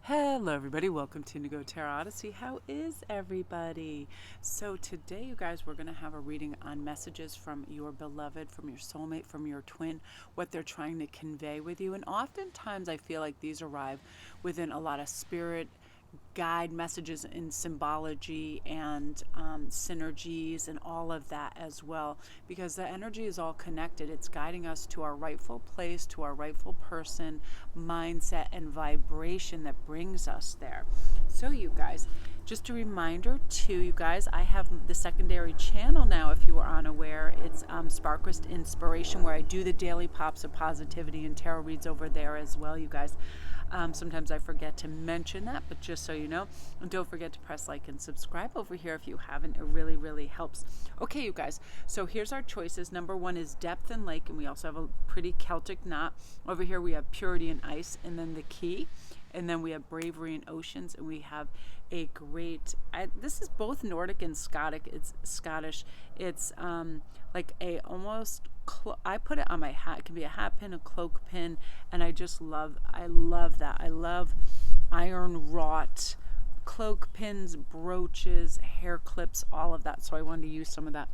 Hello everybody, welcome to Indigo Tarot Odyssey. How is everybody? So today, you guys, we're going to have a reading on messages from your beloved, from your soulmate, from your twin, what they're trying to convey with you. And oftentimes I feel like these arrive within a lot of spirit guide messages in symbology and synergies and all of that as well, because the energy is all connected. It's guiding us to our rightful place, to our rightful person, mindset, and vibration that brings us there. So you guys, just a reminder to you guys, I have the secondary channel now, if you are unaware. It's SparKrist Inspiration, where I do the daily pops of positivity and tarot reads over there as well, you guys. Sometimes I forget to mention that, but just so you know, and don't forget to press like and subscribe over here if you haven't. It really, really helps. Okay, you guys, so here's our choices. Number one is depth and lake, and we also have a pretty Celtic knot. Over here we have purity and ice, and then the key. And then we have bravery and oceans, and we have a great, this is both Nordic and Scottish. It's like a almost, I put it on my hat. It can be a hat pin, a cloak pin, and I love that. I love iron wrought cloak pins, brooches, hair clips, all of that. So I wanted to use some of that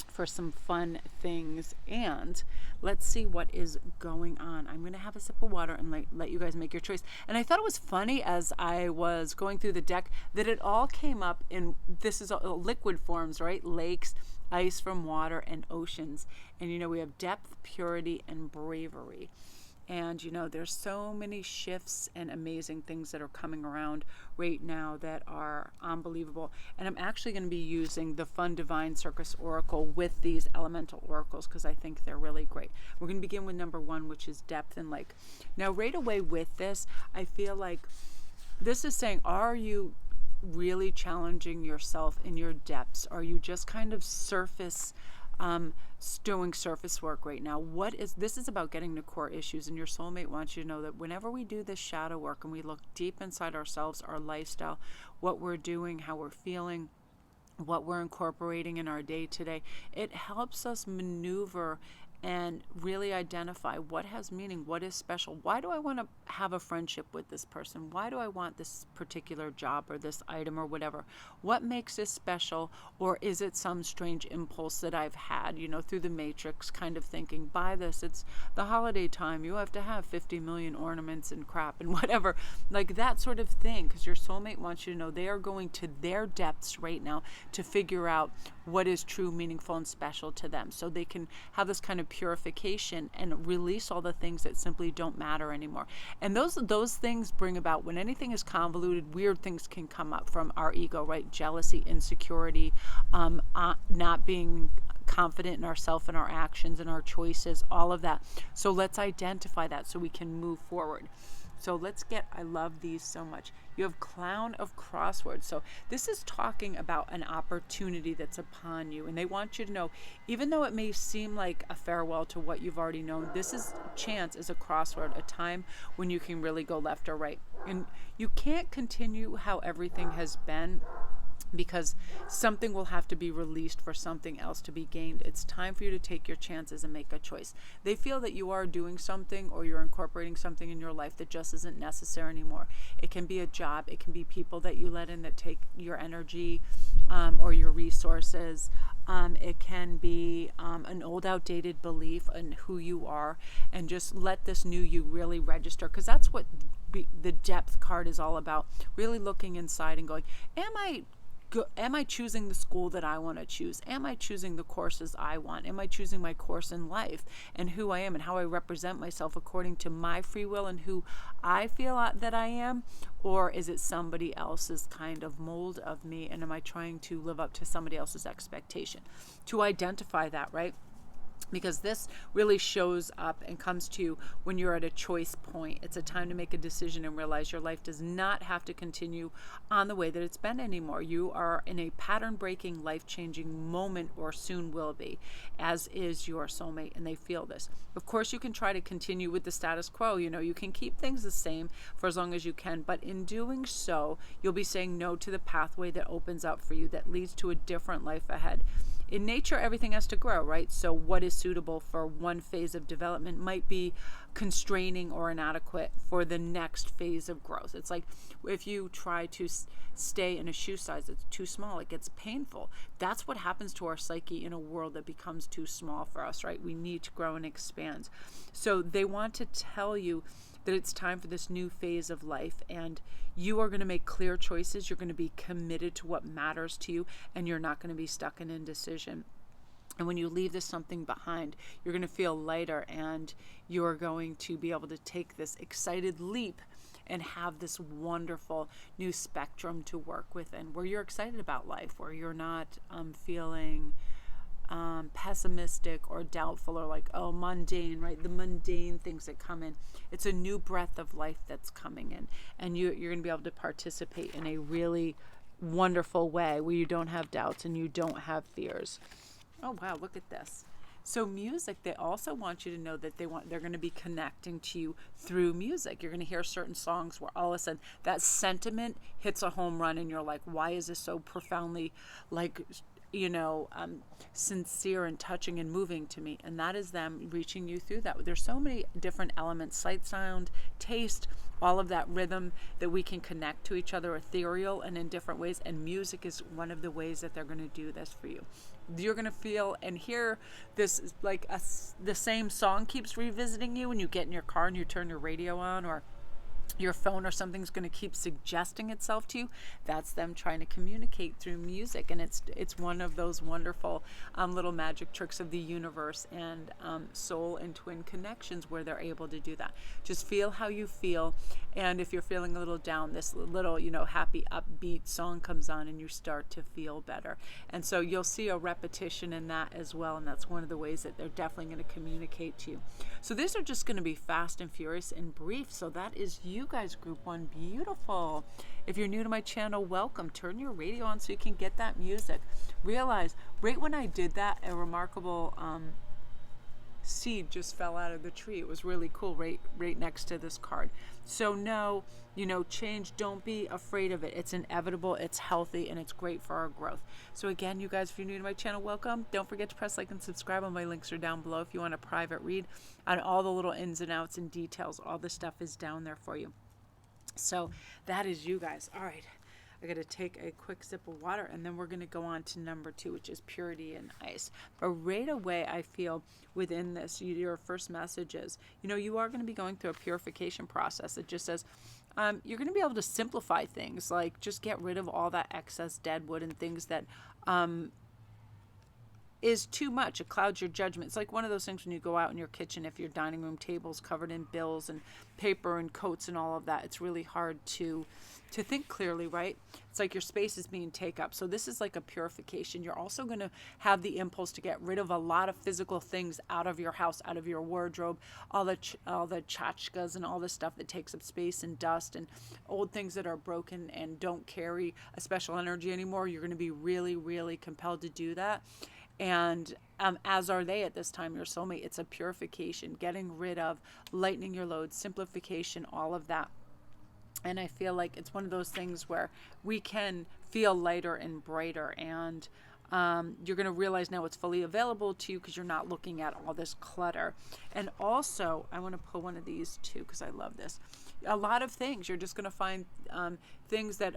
for some fun things. And let's see what is going on. I'm going to have a sip of water and let you guys make your choice. And I thought it was funny as I was going through the deck that it all came up in, this is liquid forms, right? Lakes, ice from water, and oceans. And you know, we have depth, purity, and bravery. And you know, there's so many shifts and amazing things that are coming around right now that are unbelievable. And I'm actually going to be using the Fun Divine Circus Oracle with these elemental oracles because I think they're really great. We're going to begin with number one, which is depth and lake. Now, right away with this, I feel like this is saying, are you really challenging yourself in your depths? Are you just kind of doing surface work right now? This is about getting to core issues, and your soulmate wants you to know that whenever we do this shadow work and we look deep inside ourselves, our lifestyle, what we're doing, how we're feeling, what we're incorporating in our day to day, it helps us maneuver and really identify what has meaning, what is special. Why do I want to have a friendship with this person? Why do I want this particular job or this item or whatever? What makes this special? Or is it some strange impulse that I've had, you know, through the matrix kind of thinking, buy this, it's the holiday time, you have to have 50 million ornaments and crap and whatever, like that sort of thing. Because your soulmate wants you to know they are going to their depths right now to figure out what is true, meaningful, and special to them, so they can have this kind of purification and release all the things that simply don't matter anymore. And those things bring about, when anything is convoluted, weird things can come up from our ego, right? Jealousy, insecurity, not being confident in ourselves and our actions and our choices, all of that. So let's identify that so we can move forward. So I love these so much. You have Clown of Crosswords. So this is talking about an opportunity that's upon you. And they want you to know, even though it may seem like a farewell to what you've already known, chance is a crossword, a time when you can really go left or right. And you can't continue how everything has been, because something will have to be released for something else to be gained. It's time for you to take your chances and make a choice. They feel that you are doing something, or you're incorporating something in your life that just isn't necessary anymore. It can be a job, it can be people that you let in that take your energy or your resources. It can be an old outdated belief in who you are, and just let this new you really register, because that's what the depth card is all about. Really looking inside and going, am I choosing the school that I want to choose? Am I choosing the courses I want? Am I choosing my course in life and who I am and how I represent myself according to my free will and who I feel that I am? Or is it somebody else's kind of mold of me, and am I trying to live up to somebody else's expectation? To identify that, right? Because this really shows up and comes to you when you're at a choice point. It's a time to make a decision and realize your life does not have to continue on the way that it's been anymore. You are in a pattern-breaking, life-changing moment, or soon will be, as is your soulmate, and they feel this. Of course, you can try to continue with the status quo. You know, you can keep things the same for as long as you can, but in doing so, you'll be saying no to the pathway that opens up for you, that leads to a different life ahead. in nature, everything has to grow, right? So what is suitable for one phase of development might be constraining or inadequate for the next phase of growth. It's like if you try to stay in a shoe size that's too small, it gets painful. That's what happens to our psyche in a world that becomes too small for us, right? We need to grow and expand. So they want to tell you that it's time for this new phase of life, and you are going to make clear choices. You're going to be committed to what matters to you, and you're not going to be stuck in indecision. And when you leave this something behind, you're going to feel lighter, and you're going to be able to take this excited leap and have this wonderful new spectrum to work with, and where you're excited about life, where you're not feeling pessimistic or doubtful or like, oh, mundane, right? The mundane things that come in. It's a new breath of life that's coming in, and you're going to be able to participate in a really wonderful way where you don't have doubts and you don't have fears. Oh, wow, look at this. So music, they also want you to know that they're going to be connecting to you through music. You're going to hear certain songs where all of a sudden that sentiment hits a home run, and you're like, why is this so profoundly like, sincere and touching and moving to me? And that is them reaching you through that. There's so many different elements: sight, sound, taste, all of that rhythm that we can connect to each other, ethereal and in different ways. And music is one of the ways that they're going to do this for you. You're going to feel and hear this, like the same song keeps revisiting you when you get in your car and you turn your radio on, or your phone or something's going to keep suggesting itself to you. That's them trying to communicate through music, and it's one of those wonderful little magic tricks of the universe and soul and twin connections where they're able to do that. Just feel how you feel, and if you're feeling a little down, this little happy upbeat song comes on and you start to feel better. And so you'll see a repetition in that as well, and that's one of the ways that they're definitely going to communicate to you. So these are just going to be fast and furious and brief. So that is you guys, group one. Beautiful. If you're new to my channel, welcome. Turn your radio on so you can get that music. Realize right when I did that, a remarkable seed just fell out of the tree. It was really cool, right next to this card. So no, change, don't be afraid of it. It's inevitable, it's healthy, and it's great for our growth. So again, you guys, if you're new to my channel, welcome. Don't forget to press like and subscribe. All my links are down below if you want a private read on all the little ins and outs and details. All the stuff is down there for you. So that is you guys. All right, I got to take a quick sip of water, and then we're going to go on to number 2, which is purity and ice. But right away, I feel within this, your first message is, you are going to be going through a purification process. It just says you're going to be able to simplify things, like just get rid of all that excess dead wood and things that is too much. It clouds your judgment. It's like one of those things when you go out in your kitchen, if your dining room table's covered in bills and paper and coats and all of that, it's really hard to think clearly, right? It's like your space is being taken up. So this is like a purification. You're also going to have the impulse to get rid of a lot of physical things out of your house, out of your wardrobe, all the tchotchkes and all the stuff that takes up space and dust and old things that are broken and don't carry a special energy anymore. You're going to be really, really compelled to do that. And as are they at this time, your soulmate. It's a purification, getting rid of, lightening your load, simplification, all of that. And I feel like it's one of those things where we can feel lighter and brighter, and you're going to realize now it's fully available to you because you're not looking at all this clutter. And also, I want to pull one of these too because I love this. A lot of things, you're just going to find things that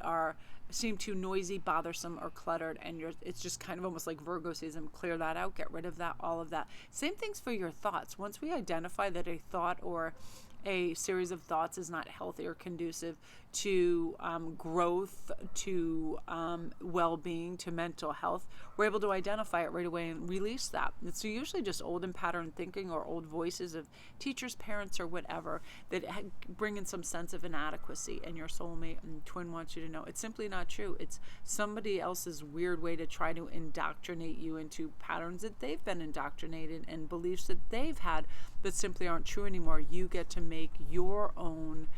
seem too noisy, bothersome, or cluttered, and it's just kind of almost like Virgo season. Clear that out, get rid of that, all of that. Same things for your thoughts. Once we identify that a thought or a series of thoughts is not healthy or conducive to growth, to well-being, to mental health, we're able to identify it right away and release that. It's usually just old and pattern thinking or old voices of teachers, parents, or whatever that bring in some sense of inadequacy, and your soulmate and twin wants you to know it's simply not true. It's somebody else's weird way to try to indoctrinate you into patterns that they've been indoctrinated and beliefs that they've had that simply aren't true anymore. You get to make your own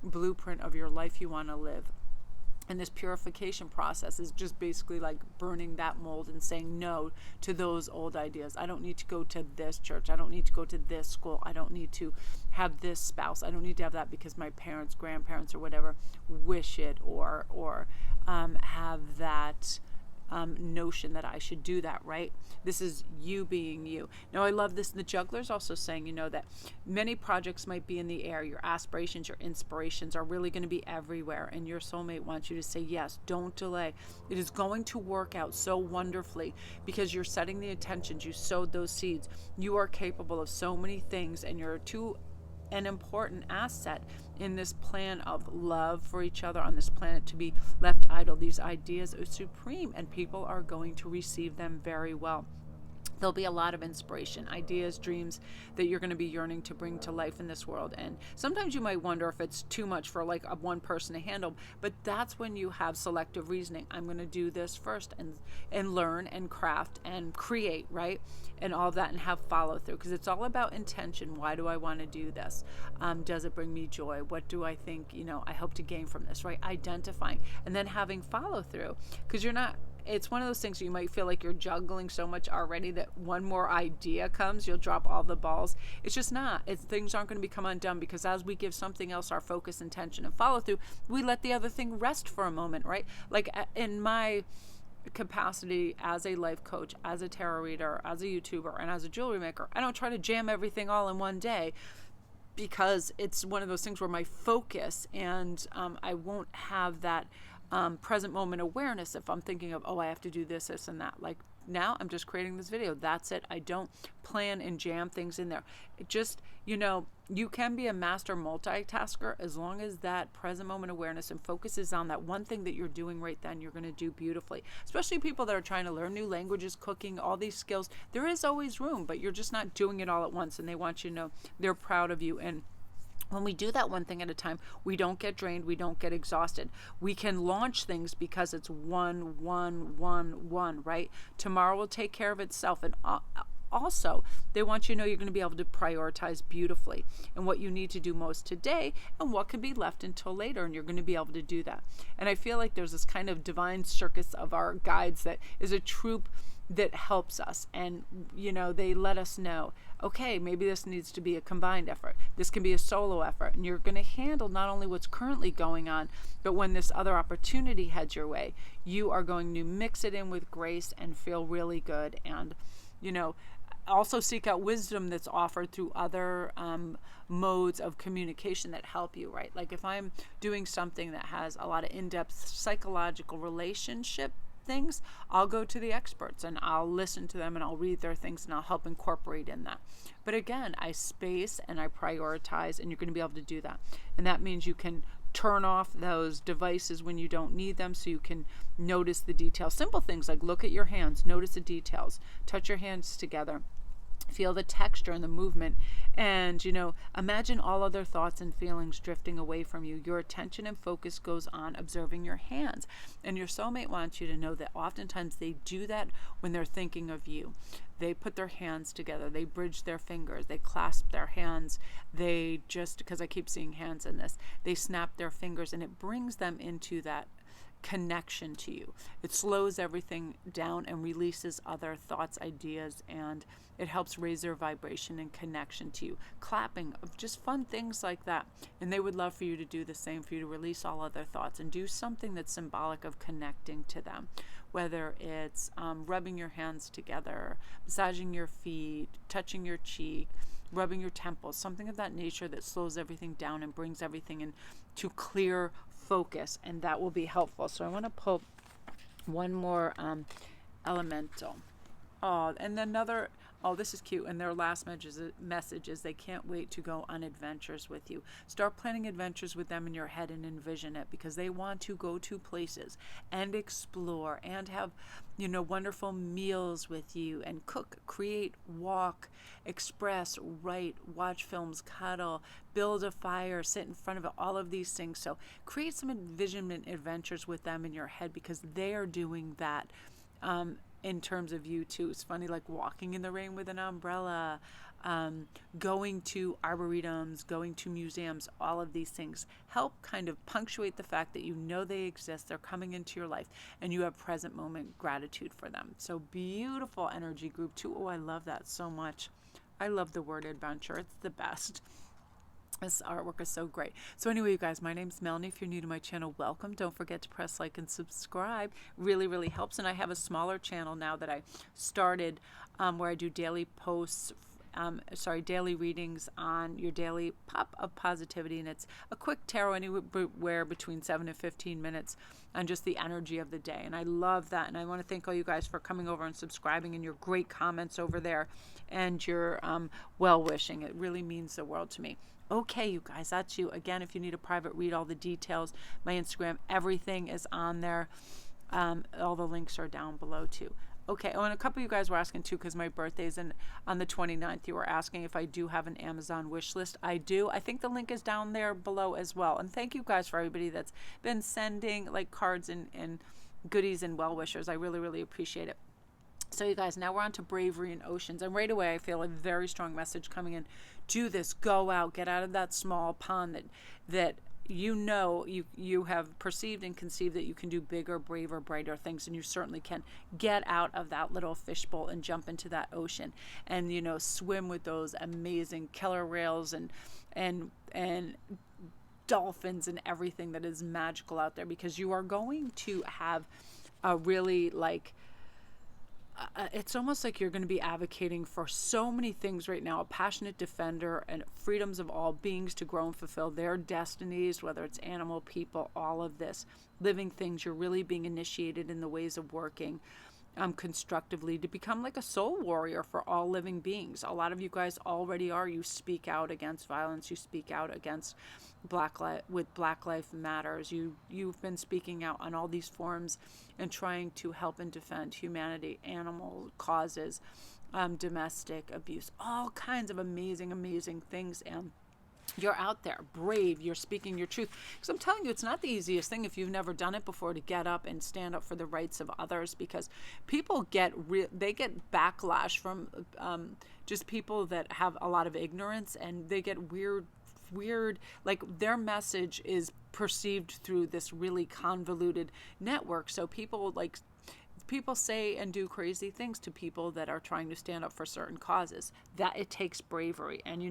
blueprint of your life you want to live. And this purification process is just basically like burning that mold and saying no to those old ideas. I don't need to go to this church. I don't need to go to this school. I don't need to have this spouse. I don't need to have that because my parents, grandparents, or whatever wish it, or have that notion that I should do that, right? This is you being you. Now, I love this. The juggler's also saying, that many projects might be in the air. Your aspirations, your inspirations are really going to be everywhere. And your soulmate wants you to say yes. Don't delay. It is going to work out so wonderfully because you're setting the intentions. You sowed those seeds. You are capable of so many things, and you're an important asset in this plan of love for each other on this planet to be left idle. These ideas are supreme, and people are going to receive them very well. There'll be a lot of inspiration, ideas, dreams that you're going to be yearning to bring to life in this world. And sometimes you might wonder if it's too much for like one person to handle, but that's when you have selective reasoning. I'm going to do this first and learn and craft and create, right? And all of that, and have follow through, because it's all about intention. Why do I want to do this? Does it bring me joy? What do I think, I hope to gain from this, right? Identifying and then having follow through, because it's one of those things you might feel like you're juggling so much already that one more idea comes, you'll drop all the balls. It's just not. Things aren't going to become undone, because as we give something else our focus, intention, and follow through, we let the other thing rest for a moment, right? Like in my capacity as a life coach, as a tarot reader, as a YouTuber, and as a jewelry maker, I don't try to jam everything all in one day, because it's one of those things where my focus and I won't have that present moment awareness if I'm thinking of, I have to do this, this, and that. Like now I'm just creating this video. That's it. I don't plan and jam things in there. It just, you can be a master multitasker as long as that present moment awareness and focus is on that one thing that you're doing right then. You're going to do beautifully. Especially people that are trying to learn new languages, cooking, all these skills. There is always room, but you're just not doing it all at once, and they want you to know they're proud of you. And when we do that one thing at a time, we don't get drained, we don't get exhausted. We can launch things because it's one, right? Tomorrow will take care of itself. And also, they want you to know you're going to be able to prioritize beautifully and what you need to do most today and what can be left until later, and you're going to be able to do that. And I feel like there's this kind of divine circus of our guides that is a troop that helps us, and they let us know, okay, maybe this needs to be a combined effort, this can be a solo effort, and you're going to handle not only what's currently going on, but when this other opportunity heads your way, you are going to mix it in with grace and feel really good. And also seek out wisdom that's offered through other modes of communication that help you, right? Like if I'm doing something that has a lot of in-depth psychological relationship things, I'll go to the experts and I'll listen to them and I'll read their things and I'll help incorporate in that. But again, I space and I prioritize, and you're going to be able to do that. And that means you can turn off those devices when you don't need them, so you can notice the details. Simple things like look at your hands, notice the details, touch your hands together, feel the texture and the movement, and imagine all other thoughts and feelings drifting away from you. Your attention and focus goes on observing your hands, and your soulmate wants you to know that oftentimes they do that when they're thinking of you. They put their hands together, they bridge their fingers, they clasp their hands, they just, because I keep seeing hands in this, they snap their fingers, and it brings them into that connection to you. It slows everything down and releases other thoughts, ideas, and it helps raise their vibration and connection to you. Clapping, just fun things like that. And they would love for you to do the same, for you to release all other thoughts and do something that's symbolic of connecting to them. Whether it's rubbing your hands together, massaging your feet, touching your cheek, rubbing your temples, something of that nature that slows everything down and brings everything into clear focus, and that will be helpful. So I want to pull one more elemental. And another, this is cute. And their last message is they can't wait to go on adventures with you. Start planning adventures with them in your head and envision it, because they want to go to places and explore and have, wonderful meals with you and cook, create, walk, express, write, watch films, cuddle, build a fire, sit in front of it, all of these things. So create some envisionment adventures with them in your head, because they are doing that in terms of you too. It's funny, like walking in the rain with an umbrella, going to arboretums, going to museums, all of these things help kind of punctuate the fact that they exist, they're coming into your life, and you have present moment gratitude for them. So beautiful energy group too. I love that so much. I love the word adventure. It's the best. This artwork is so great. So anyway, you guys, my name's Melanie. If you're new to my channel, welcome. Don't forget to press like and subscribe. Really, really helps. And I have a smaller channel now that I started where I do daily posts, daily readings on your daily pop of positivity. And it's a quick tarot anywhere between 7 and 15 minutes on just the energy of the day. And I love that. And I want to thank all you guys for coming over and subscribing and your great comments over there and your well-wishing. It really means the world to me. Okay, you guys, that's you. Again, if you need a private read, all the details, my Instagram, everything is on there. All the links are down below too. Okay, oh, and a couple of you guys were asking too, because my birthday's on the 29th. You were asking if I do have an Amazon wish list. I do. I think the link is down there below as well. And thank you guys for everybody that's been sending like cards and goodies and well wishers. I really, really appreciate it. So you guys, now we're on to Bravery and Oceans. And right away, I feel a very strong message coming in. Do this. Go out. Get out of that small pond that you have perceived and conceived that you can do bigger, braver, brighter things, and you certainly can. Get out of that little fishbowl and jump into that ocean, and swim with those amazing killer whales and dolphins and everything that is magical out there, because you are going to have a really it's almost like you're going to be advocating for so many things right now, a passionate defender and freedoms of all beings to grow and fulfill their destinies, whether it's animal, people, all of this, living things. You're really being initiated in the ways of working constructively to become like a soul warrior for all living beings. A lot of you guys already are. You speak out against violence. You speak out against Black Lives Matters. You've been speaking out on all these forums and trying to help and defend humanity, animal causes, domestic abuse, all kinds of amazing, amazing things. And you're out there, brave, you're speaking your truth. Because I'm telling you, it's not the easiest thing if you've never done it before to get up and stand up for the rights of others, because people get backlash from just people that have a lot of ignorance, and they get weird, like their message is perceived through this really convoluted network. So people say and do crazy things to people that are trying to stand up for certain causes. That it takes bravery. And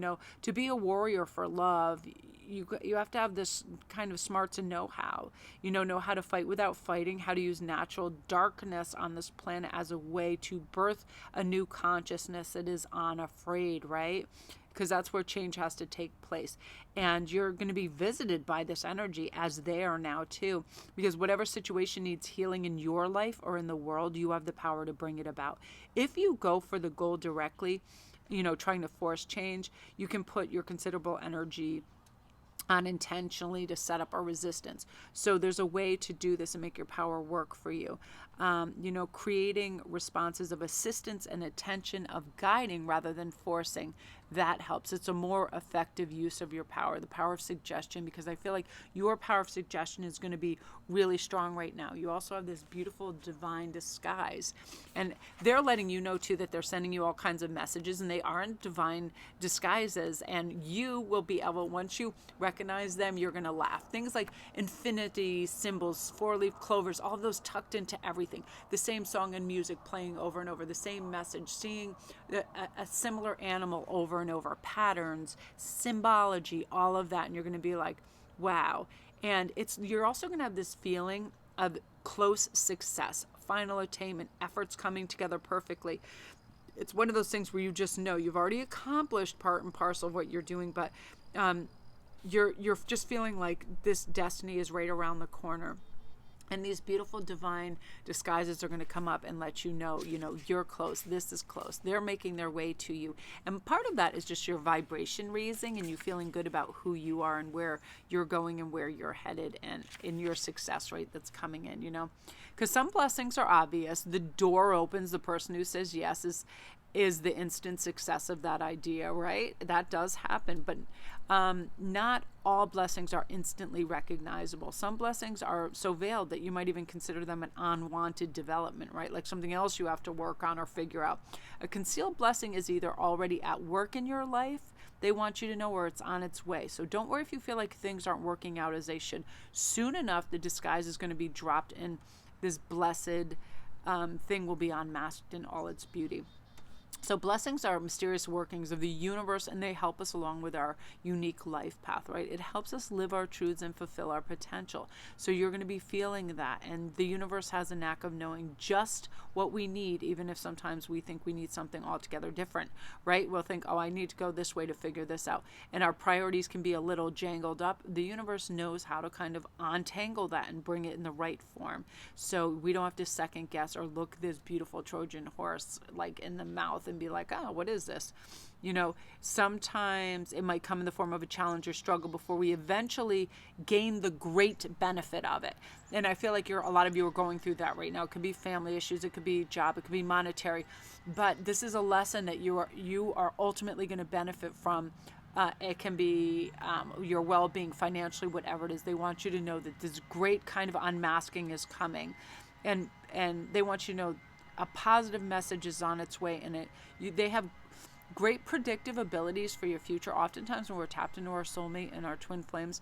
to be a warrior for love, you have to have this kind of smarts and know-how. Know how to fight without fighting, how to use natural darkness on this planet as a way to birth a new consciousness that is unafraid, right? Because that's where change has to take place. And you're going to be visited by this energy, as they are now too. Because whatever situation needs healing in your life or in the world, you have the power to bring it about. If you go for the goal directly, trying to force change, you can put your considerable energy unintentionally to set up a resistance. So there's a way to do this and make your power work for you. Creating responses of assistance and attention, of guiding rather than forcing, that helps. It's a more effective use of your power, the power of suggestion, because I feel like your power of suggestion is going to be really strong right now. You also have this beautiful divine disguise, and they're letting you know too that they're sending you all kinds of messages, and they aren't divine disguises, and you will be able, once you recognize them, you're going to laugh. Things like infinity symbols, four-leaf clovers, all of those tucked into everything. The same song and music playing over and over, the same message, seeing a similar animal over and over, patterns, symbology, all of that, and you're going to be like, wow. And you're also going to have this feeling of close success, final attainment, efforts coming together perfectly. It's one of those things where you just know you've already accomplished part and parcel of what you're doing, but you're just feeling like this destiny is right around the corner. And these beautiful divine disguises are going to come up and let you know, you're close. This is close. They're making their way to you. And part of that is just your vibration raising and you feeling good about who you are and where you're going and where you're headed and in your success rate that's coming in, Because some blessings are obvious. The door opens. The person who says yes is the instant success of that idea, right? That does happen, but not all blessings are instantly recognizable. Some blessings are so veiled that you might even consider them an unwanted development, right? Like something else you have to work on or figure out. A concealed blessing is either already at work in your life, they want you to know, where it's on its way. So don't worry if you feel like things aren't working out as they should. Soon enough, the disguise is going to be dropped and this blessed thing will be unmasked in all its beauty. So blessings are mysterious workings of the universe, and they help us along with our unique life path, right? It helps us live our truths and fulfill our potential. So you're going to be feeling that, and the universe has a knack of knowing just what we need, even if sometimes we think we need something altogether different, right? We'll think, oh, I need to go this way to figure this out, and our priorities can be a little jangled up. The universe knows how to kind of untangle that and bring it in the right form, so we don't have to second guess or look this beautiful Trojan horse like in the mouth and be like, oh, what is this? Sometimes it might come in the form of a challenge or struggle before we eventually gain the great benefit of it. And I feel like a lot of you are going through that right now. It could be family issues, it could be job, it could be monetary, but this is a lesson that you are ultimately going to benefit from. It can be your well-being, financially, whatever it is. They want you to know that this great kind of unmasking is coming, and they want you to know a positive message is on its way, and they have great predictive abilities for your future. Oftentimes when we're tapped into our soulmate and our twin flames,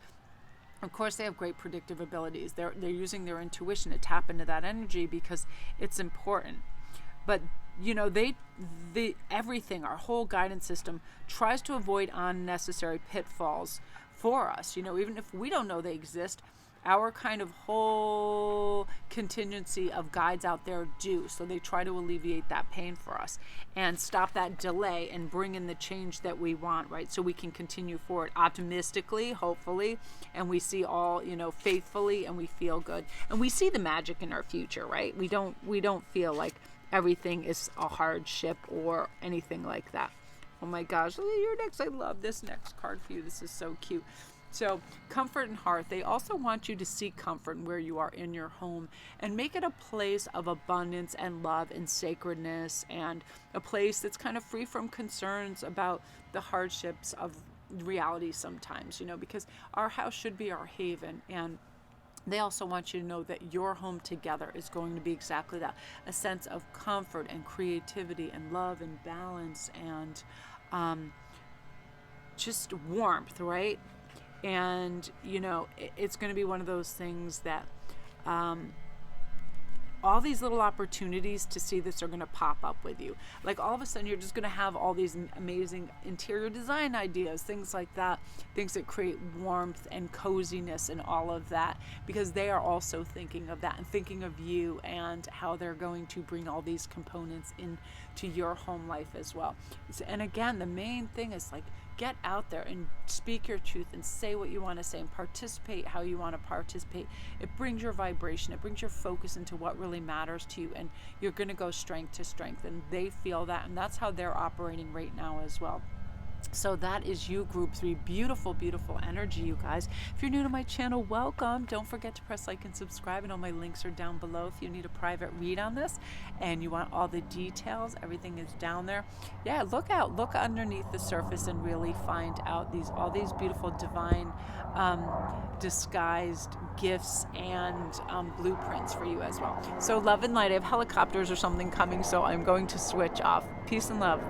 of course they have great predictive abilities. They're using their intuition to tap into that energy because it's important. But everything, our whole guidance system tries to avoid unnecessary pitfalls for us. Even if we don't know they exist, our kind of whole contingency of guides out there do. So they try to alleviate that pain for us and stop that delay and bring in the change that we want, right? So we can continue forward optimistically, hopefully, and we see all, faithfully, and we feel good. And we see the magic in our future, right? We don't feel like everything is a hardship or anything like that. Oh my gosh, you're next. I love this next card for you. This is so cute. So comfort and hearth, they also want you to seek comfort in where you are in your home and make it a place of abundance and love and sacredness, and a place that's kind of free from concerns about the hardships of reality sometimes, because our house should be our haven. And they also want you to know that your home together is going to be exactly that, a sense of comfort and creativity and love and balance and just warmth, right? And, it's going to be one of those things that all these little opportunities to see this are going to pop up with you. Like all of a sudden, you're just going to have all these amazing interior design ideas, things like that, things that create warmth and coziness and all of that, because they are also thinking of that and thinking of you and how they're going to bring all these components into your home life as well. And again, the main thing is like, get out there and speak your truth and say what you want to say and participate how you want to participate. It brings your vibration, it brings your focus into what really matters to you, and you're going to go strength to strength, and they feel that, and that's how they're operating right now as well. So that is you, group 3. Beautiful, beautiful energy, you guys. If you're new to my channel, welcome. Don't forget to press like and subscribe, and all my links are down below if you need a private read on this and you want all the details. Everything is down there. Yeah, look underneath the surface and really find out all these beautiful divine disguised gifts and blueprints for you as well. So love and light. I have helicopters or something coming, so I'm going to switch off. Peace and love.